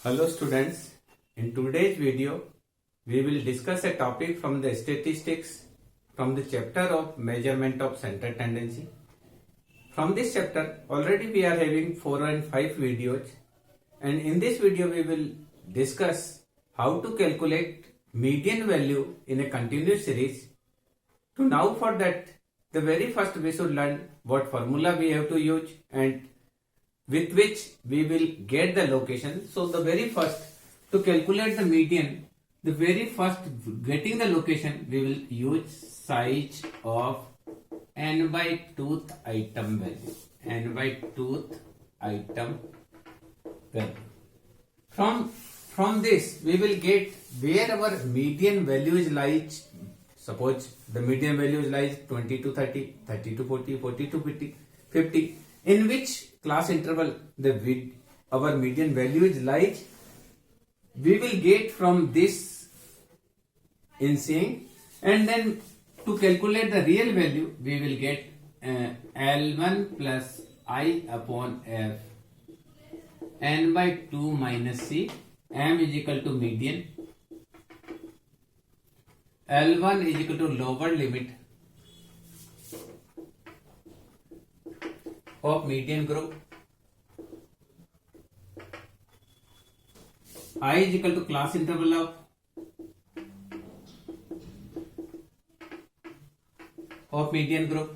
Hello students, in today's video we will discuss a topic from the statistics from the chapter of measurement of center tendency. From this chapter already we are having 4 and 5 videos, and in this video we will discuss how to calculate median value in a continuous series. So now for that, the very first we should learn what formula we have to use and with which we will get the location. So the very first, to calculate the median, the very first getting the location, we will use size of n by tooth item value. N by tooth item value. From this we will get where our median value is lies. Suppose the median value is lies 20 to 30, 30 to 40, 40 to 50. In which class interval our median value is lies, we will get from this in seeing, and then to calculate the real value we will get L1 plus I upon F n by 2 minus C. M is equal to median, L1 is equal to lower limit of median group, I is equal to class interval of median group,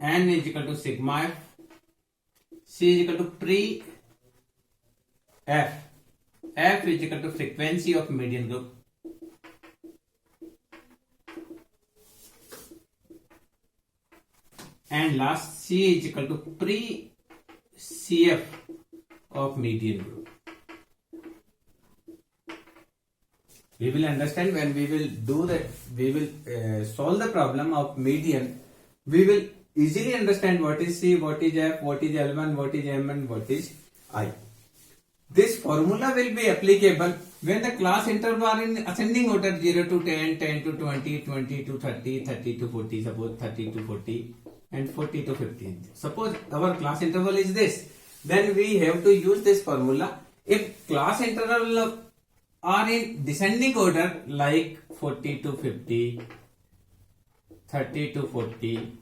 N is equal to sigma F, C is equal to pre F, F is equal to frequency of median group, and last C is equal to pre CF of median group. We will understand when we will do that, we will solve the problem of median, we will easily understand what is C, what is F, what is L1, what is M, and what is I. This formula will be applicable when the class interval are in ascending order 0 to 10, 10 to 20, 20 to 30, 30 to 40, suppose 30 to 40 and 40 to 50. Suppose our class interval is this, then we have to use this formula. If class interval are in descending order like 40 to 50, 30 to 40,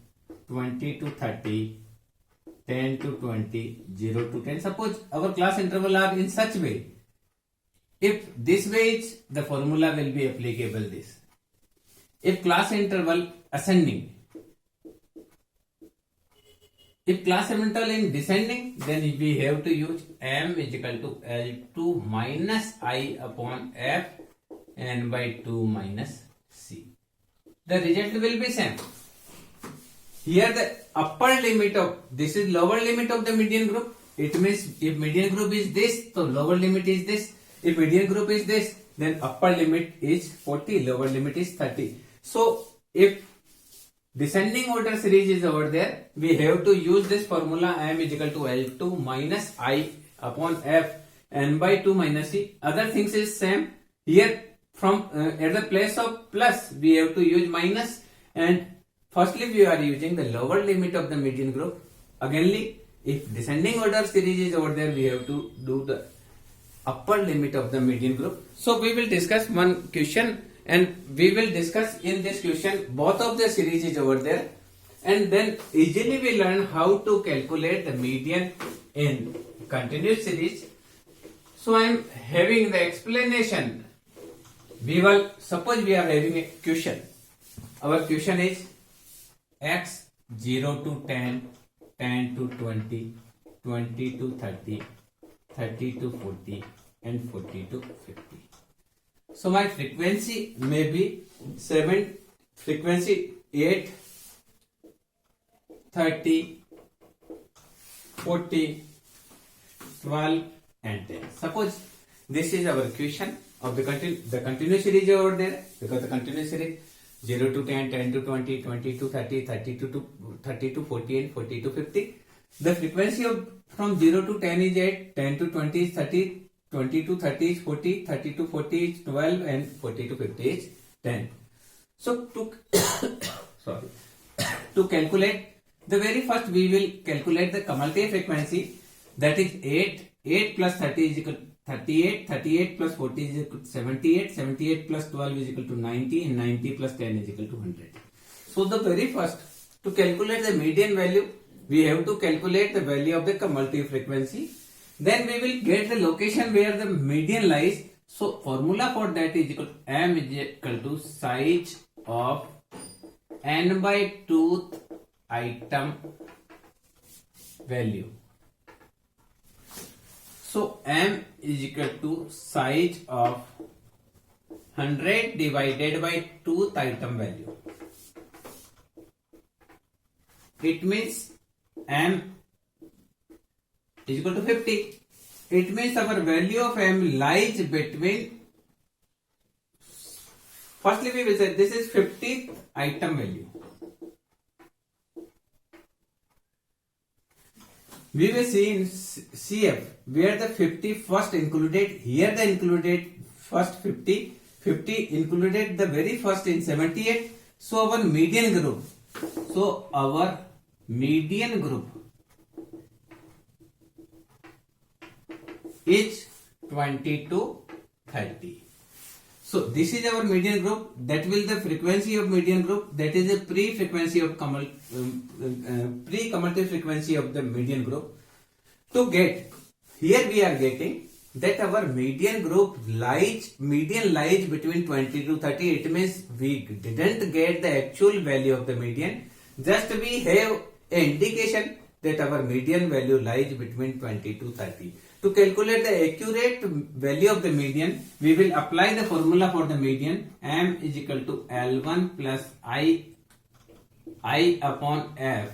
20 to 30, 10 to 20, 0 to 10. Suppose our class interval are in such way. If this way is, the formula will be applicable this. If class interval ascending, if class interval in descending, then we have to use M is equal to L2 minus I upon F n by 2 minus C. The result will be same. Here the upper limit of, this is lower limit of the median group. It means if median group is this, so lower limit is this. If median group is this, then upper limit is 40, lower limit is 30. So if descending order series is over there, we have to use this formula M is equal to L2 minus I upon F n by 2 minus C. Other things is same. Here from at the place of plus we have to use minus, and firstly we are using the lower limit of the median group. Againly, if descending order series is over there, we have to do the upper limit of the median group. So we will discuss one question, and we will discuss in this question both of the series is over there, and then easily we learn how to calculate the median in continuous series. So I am having the explanation. We will suppose we are having a question. Our question is x 0 to 10, 10 to 20, 20 to 30, 30 to 40, and 40 to 50. So my frequency may be 7, frequency 8, 30, 40, 12 and 10. Suppose this is our question of the continuous series over there, because the continuous series 0 to 10, 10 to 20, 20 to 30, 30 to 40 and 40 to 50. The frequency of from 0 to 10 is 8, 10 to 20 is 30, 20 to 30 is 40, 30 to 40 is 12 and 40 to 50 is 10. So to calculate The very first we will calculate the cumulative frequency, that is 8. 8 plus 30 is equal to 38. 38 plus 40 is equal to 78. 78 plus 12 is equal to 90, and 90 plus 10 is equal to 100. So the very first, to calculate the median value, we have to calculate the value of the cumulative frequency. Then we will get the location where the median lies. So formula for that is equal to m is equal to size of n by 2th item value. So m is equal to size of 100 divided by 2th item value. It means m is equal to 50. It means our value of m lies between, firstly we will say this is 50th item value. We will see in CF where the 50 first included, here the included first 50, 50 included the very first in 78. So our median group, is 20 to 30. So this is our median group. That will the frequency of median group. That is the pre-frequency of pre-cumulative frequency of the median group. To get, here we are getting that our median lies between 20 to 30. It means we didn't get the actual value of the median. Just we have an indication that our median value lies between 20 to 30. To calculate the accurate value of the median, we will apply the formula for the median. M is equal to L1 plus I upon F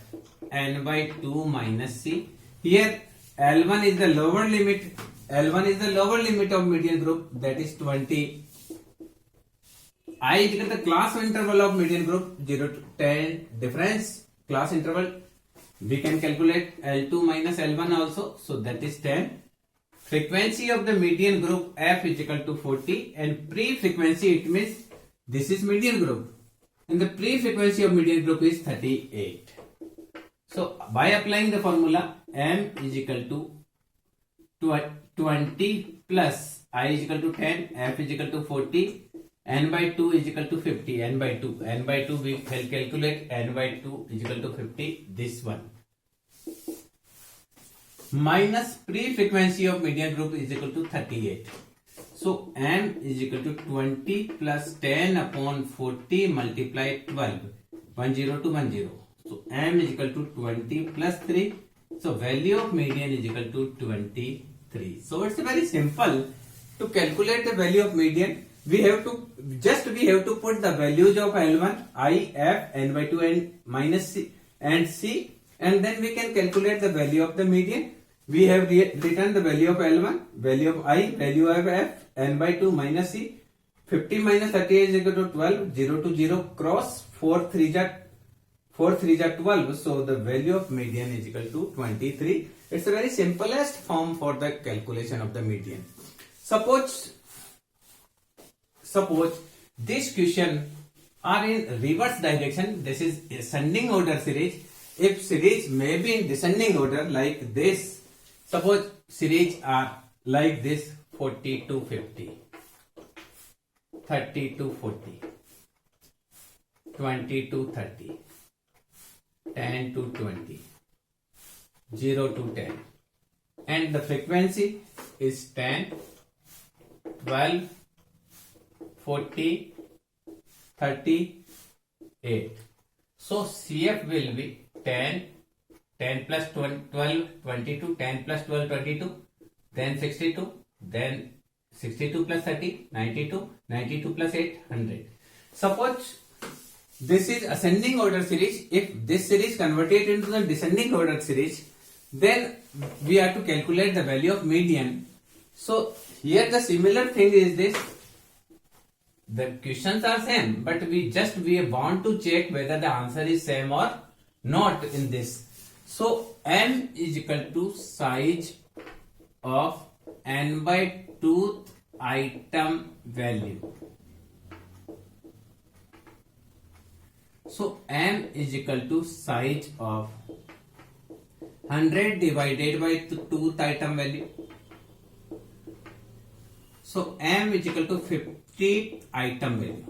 n by 2 minus C. Here L1 is the lower limit. L1 is the lower limit of median group, that is 20. I is equal to the class interval of median group, 0 to 10 difference class interval. We can calculate L2 minus L1 also, so that is 10. Frequency of the median group F is equal to 40, and pre-frequency, it means this is median group and the pre-frequency of median group is 38. So by applying the formula, M is equal to 20 plus I is equal to 10, F is equal to 40, n by 2 is equal to 50, n by 2 we will calculate n by 2 is equal to 50, this one. Minus pre-frequency of median group is equal to 38. So m is equal to 20 plus 10 upon 40 multiplied 12, 10 to 10. So m is equal to 20 plus 3. So value of median is equal to 23. So it's very simple to calculate the value of median. We have to put the values of L1, I, F, n by 2 and minus C and C, and then we can calculate the value of the median. We have written the value of L1, value of I, value of F, n by 2 minus C. 50 minus 38 is equal to 12, 0 to 0 cross, 4 3 are 12. So the value of median is equal to 23. It's the very simplest form for the calculation of the median. Suppose this question are in reverse direction. This is ascending order series. If series may be in descending order like this, suppose series are like this, 40 to 50, 30 to 40, 20 to 30, 10 to 20, 0 to 10, and the frequency is 10, 12, 40, 38. So CF will be 10 plus 12, 22, 10 plus 12, 22, then 62, then 62 plus 30, 92, 92 plus 8, 100. Suppose this is ascending order series. If this series converted into the descending order series, then we have to calculate the value of median. So here the similar thing is this. The questions are same, but we want to check whether the answer is same or not in this. So m is equal to size of n by 2th item value. So m is equal to size of 100 divided by 2th item value. So m is equal to 50 item value.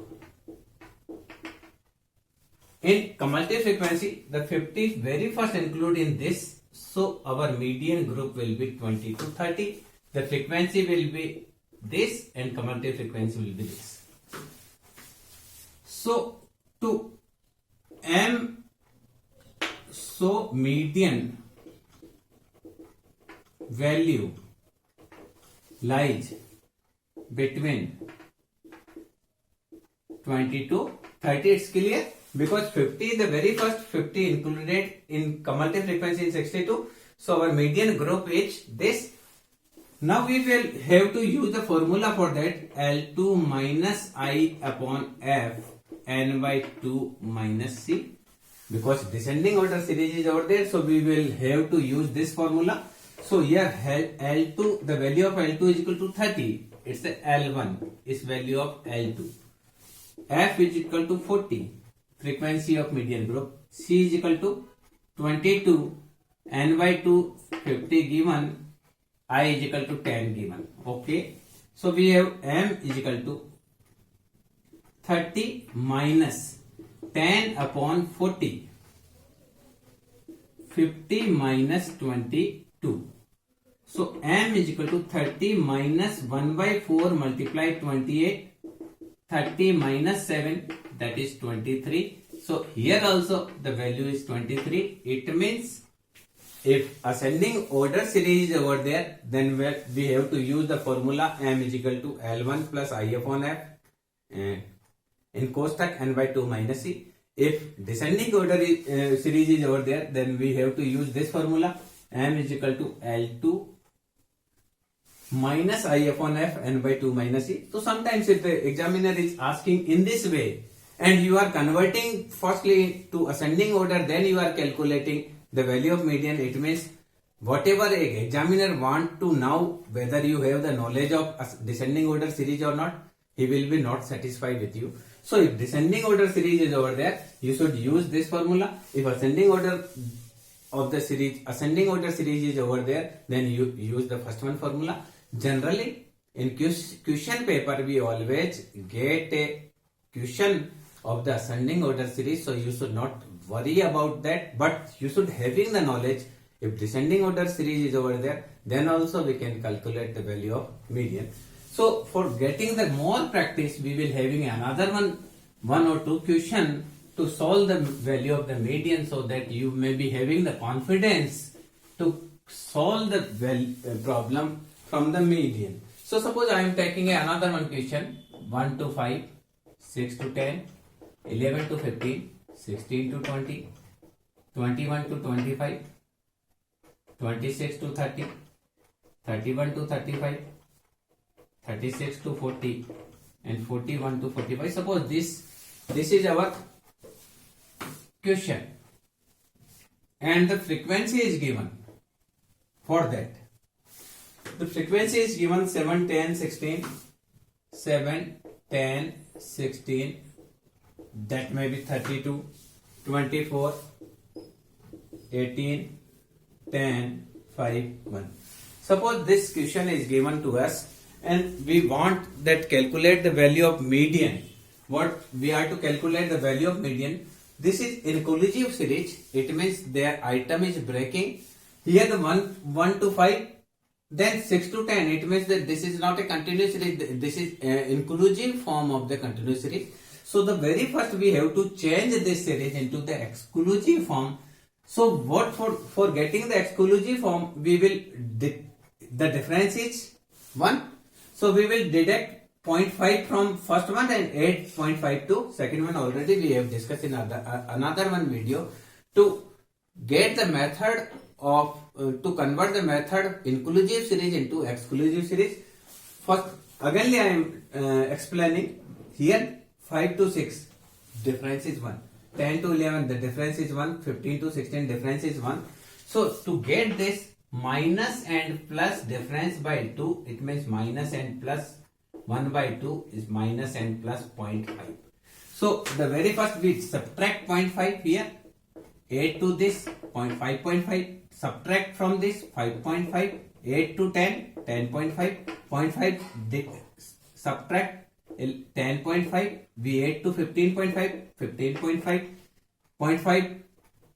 In cumulative frequency, the 50 very first include in this. So our median group will be 20 to 30. The frequency will be this and cumulative frequency will be this. So to m, so median value lies between 20 to 30. It's clear? Because 50, the very first 50 included in cumulative frequency is 62. So our median group is this. Now we will have to use the formula for that, L2 minus I upon F n by 2 minus C. Because descending order series is over there, so we will have to use this formula. So here L2, the value of L2 is equal to 30. It's the L1 is value of L2. F is equal to 40. Frequency of median group. C is equal to 22, n by 2 50 given, I is equal to 10 given. Okay, so we have m is equal to 30 minus 10 upon 40, 50 minus 22. So m is equal to 30 minus 1 by 4 multiplied 28, 30 minus 7, that is 23. So here also the value is 23. It means if ascending order series is over there, then we have to use the formula m is equal to L1 plus I upon F and in Kotak n by 2 minus C. If descending order series is over there, then we have to use this formula m is equal to L2 minus I upon F n by 2 minus C. So sometimes if the examiner is asking in this way and you are converting firstly to ascending order, then you are calculating the value of median, it means whatever a examiner want to know whether you have the knowledge of descending order series or not, he will be not satisfied with you. So if descending order series is over there, you should use this formula. If ascending order of the series, ascending order series is over there, then you use the first one formula. Generally, in question paper, we always get a question of the ascending order series, so you should not worry about that, but you should having the knowledge. If descending order series is over there, then also we can calculate the value of median. So for getting the more practice, we will having another one or two question to solve the value of the median, so that you may be having the confidence to solve the problem from the median. So suppose I am taking another one question, 1 to 5, 6 to 10, 11 to 15, 16 to 20, 21 to 25, 26 to 30, 31 to 35, 36 to 40 and 41 to 45. Suppose this is our question and the frequency is given for that. The frequency is given 7, 10, 16, 7, 10, 16, that may be 32, 24, 18, 10, 5, 1. Suppose this question is given to us and we want that calculate the value of median. What we are to calculate the value of median? This is inclusive series. It means their item is breaking. Here the 1 to 5, then 6 to 10. It means that this is not a continuous series. This is inclusive form of the continuous series. So the very first we have to change this series into the exclusive form. So what for getting the exclusive form, we will the difference is 1. So we will deduct 0.5 from first one and add 0.5 to second one. Already we have discussed in another one video to get the method of to convert the method inclusive series into exclusive series. First again I am explaining here. 5 to 6 difference is 1, 10 to 11 the difference is 1, 15 to 16 difference is 1. So to get this minus and plus difference by 2, it means minus and plus 1 by 2 is minus and plus 0.5. So the very first we subtract 0.5 here, 8 to this 0.5, subtract from this 5.5, 8 to 10, 10.5, 0.5, subtract 10.5, we 8 to 15.5, 15.5, 0.5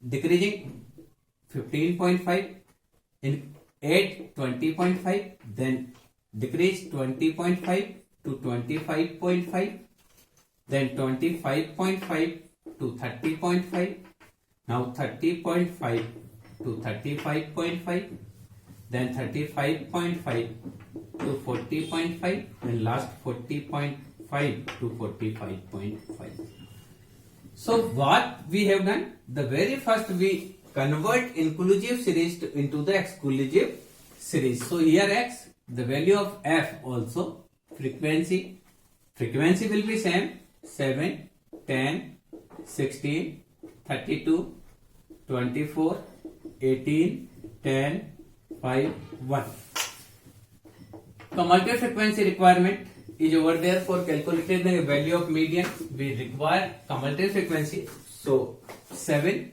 decreasing 15.5, in 8, 20.5, then decrease 20.5 to 25.5, then 25.5 to 30.5, now 30.5 to 35.5, then 35.5 to 40.5, and last 40.5 to 45.5. So what we have done, the very first we convert inclusive series into the exclusive series. So here x, the value of f also, frequency will be same, 7, 10, 16, 32, 24, 18, 10, 5, 1. Cumulative frequency requirement is over there for calculating the value of median. We require cumulative frequency. So 7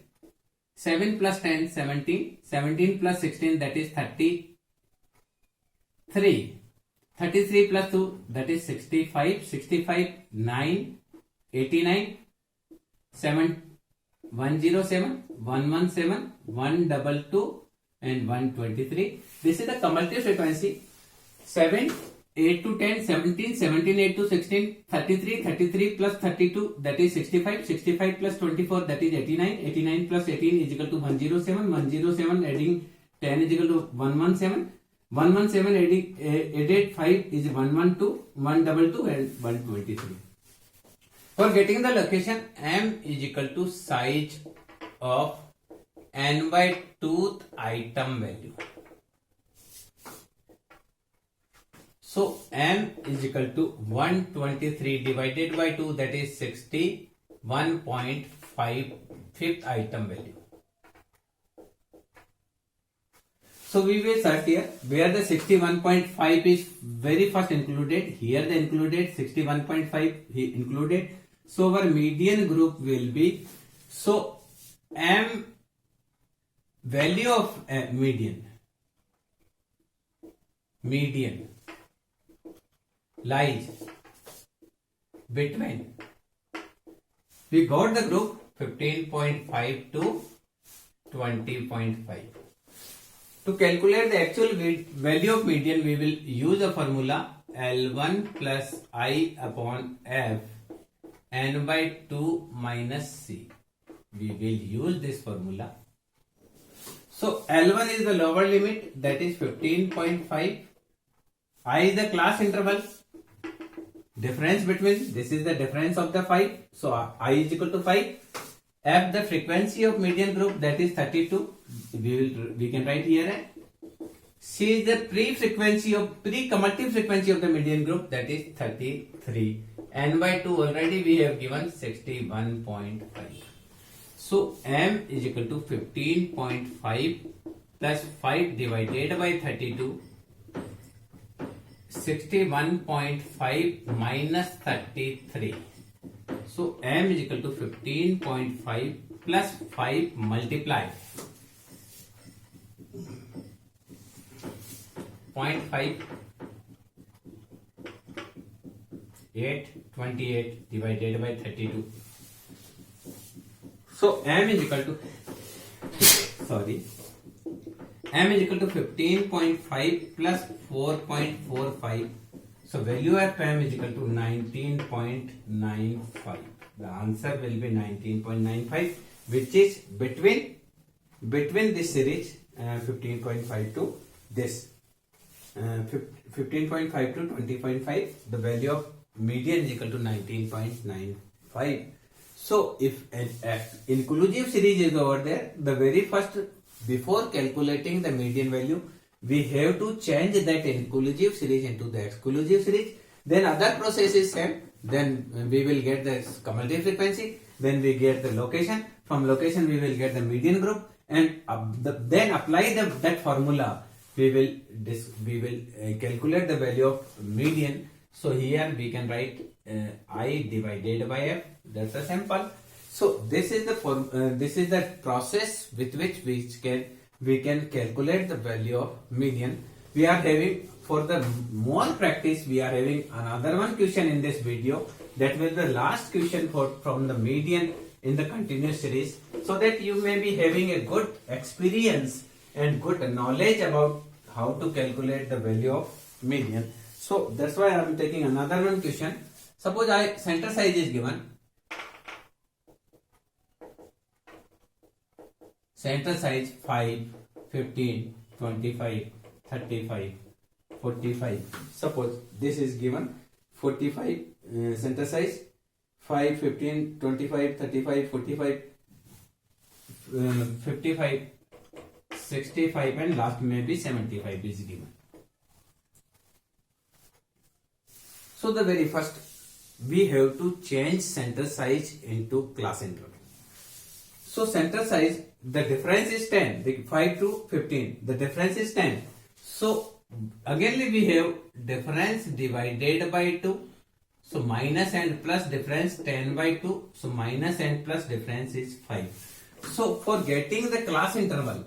plus 10, 17, 17 plus 16, that is 33, 33 plus 2, that is 65, 65, 9, 89, 7, 107, 117, 122, and 123. This is the cumulative frequency. 7, 8 to 10, 17, 17, 8 to 16, 33, 33 plus 32, that is 65, 65 plus 24, that is 89, 89 plus 18 is equal to 107, 107 adding 10 is equal to 117, 117 added 5 is 112, 122 and 123. For getting the location, m is equal to size of n by 2th item value. So m is equal to 123 divided by 2, that is 61.5 fifth item value. So we will search here where the 61.5 is very first included. Here the included 61.5 he included. So our median group will be, so m value of median lies between, we got the group 15.5 to 20.5. To calculate the actual value of median, we will use a formula L1 plus I upon F n by 2 minus C. We will use this formula. So L1 is the lower limit, that is 15.5. I is the class interval. Difference between, this is the difference of the 5. So I is equal to 5. F the frequency of median group, that is 32. We can write here. C is the pre-cumulative frequency of the median group, that is 33. N by 2 already we have given 61.5. So m is equal to 15.5 plus 5 divided by 32. 61.5 minus 33. So m is equal to 15.5 plus 5 multiplied 0.5, 28 divided by 32. So m is equal to, m is equal to 15.5 plus 4.45. So value of m is equal to 19.95. The answer will be 19.95, which is between this series 15.5 to this 15.5 to 20.5. The value of median is equal to 19.95. So if an inclusive series is over there, the very first, before calculating the median value, we have to change that inclusive series into the exclusive series. Then other process is same. Then we will get the cumulative frequency. Then we get the location. From location we will get the median group, and then apply that formula. We will calculate the value of median. So here we can write I divided by f. That's a simple. So this is the process with which we can calculate the value of median. We are having, for the more practice, we are having another one question in this video. That will be the last question from the median in the continuous series, so that you may be having a good experience and good knowledge about how to calculate the value of median. So that's why I am taking another one question. Suppose center size is given. Center size 5, 15, 25, 35, 45. Suppose this is given 45 center size, 5, 15, 25, 35, 45, 55, 65 and last maybe 75 is given. So the very first we have to change center size into class interval. So center size, the difference is 10, the 5 to 15, the difference is 10. So again we have difference divided by 2. So minus and plus difference 10 by 2. So minus and plus difference is 5. So for getting the class interval,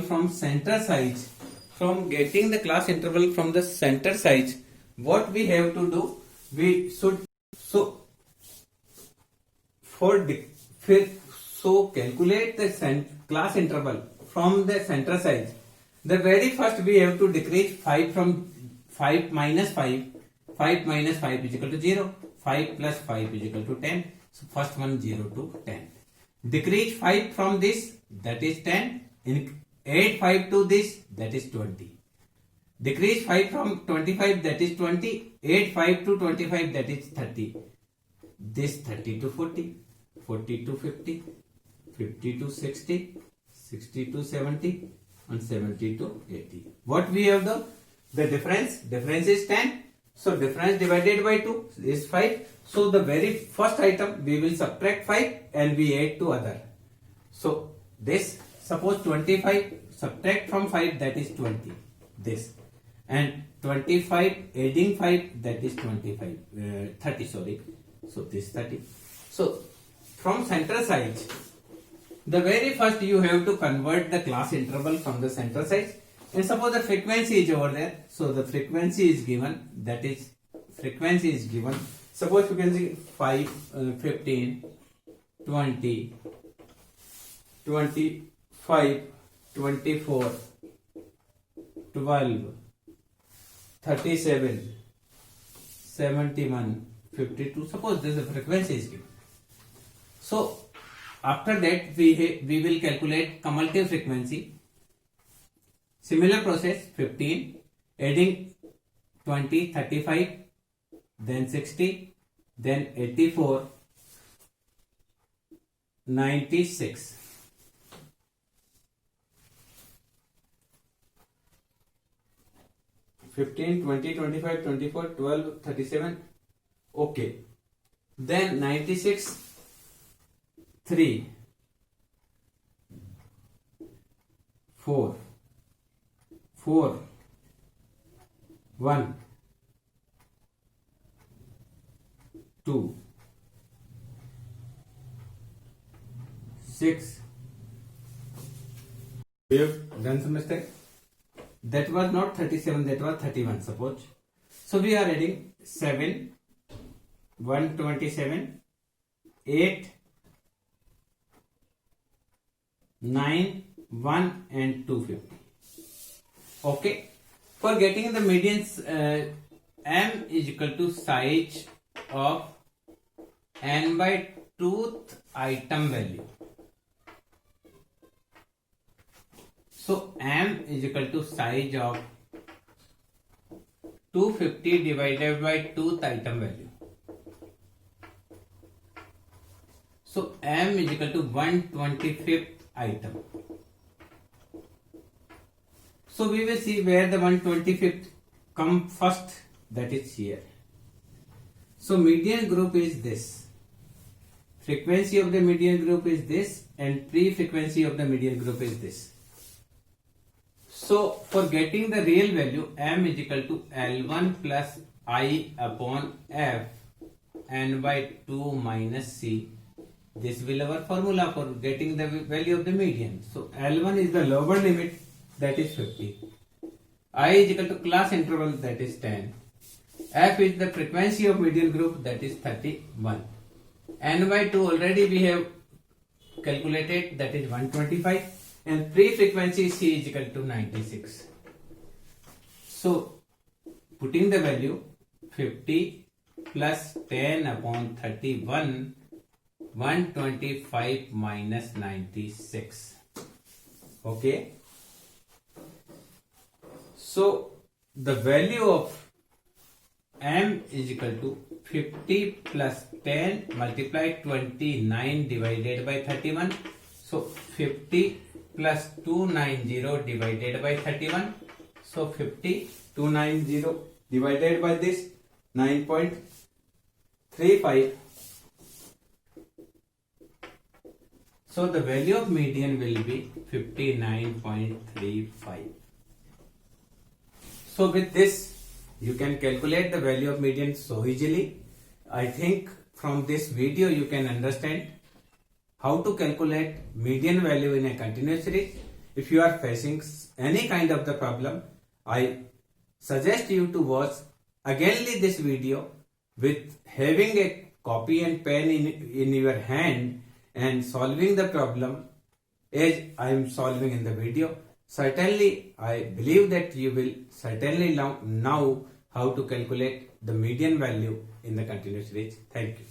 from center size, from getting the class interval from the center size, what we have to do, we should calculate the class interval from the center size. The very first we have to decrease 5 from 5 minus 5. 5 minus 5 is equal to 0. 5 plus 5 is equal to 10. So first one 0 to 10. Decrease 5 from this, that is 10. Add 5 to this, that is 20. Decrease 5 from 25, that is 20. Add 5 to 25, that is 30. This 30 to 40, 40 to 50, 50 to 60, 60 to 70 and 70 to 80. What we have done? The difference is 10. So difference divided by 2 is 5. So the very first item we will subtract 5 and we add to other. So this, suppose 25, subtract from 5, that is 20. This. And 25 adding 5, that is 30, sorry. So this 30. So from center size, the very first you have to convert the class interval from the center size. And suppose the frequency is over there. So the frequency is given, that is frequency is given. Suppose frequency 5, 15, 20, 25, 24, 12, 37, 71, 52. Suppose this frequency is given. So after that we will calculate cumulative frequency. Similar process, 15 adding 20, 35, then 60, then 84, 96. (15, 20, 25, 24, 12, 37). Okay. Then 96, 3, 4, 1, 2, 6. We have done some mistake. That was not 37, that was 31, suppose. So we are adding 7, 127, 8, 9, 1 and 250. Okay. For getting the medians, m is equal to size of n by 2th item value. So m is equal to size of 250 divided by 2th item value. So m is equal to 125th item. So we will see where the 125th come first, that is here. So median group is this. Frequency of the median group is this and pre-frequency of the median group is this. So for getting the real value, m is equal to L1 plus I upon f n by 2 minus c. This will our formula for getting the value of the median. So L1 is the lower limit, that is 50. I is equal to class interval, that is 10. F is the frequency of median group, that is 31. N by 2 already we have calculated, that is 125. And pre-frequency C is equal to 96. So putting the value 50 plus 10 upon 31, 125 minus 96. Okay. So the value of m is equal to 50 plus 10 multiplied 29 divided by 31. So 50 plus 290 divided by 31. So 50, 290 divided by this 9.35. So the value of median will be 59.35. So with this, you can calculate the value of median so easily. I think from this video you can understand how to calculate median value in a continuous series. If you are facing any kind of the problem, I suggest you to watch againly this video with having a copy and pen in your hand and solving the problem as I am solving in the video. Certainly, I believe that you will certainly know how to calculate the median value in the continuous series. Thank you.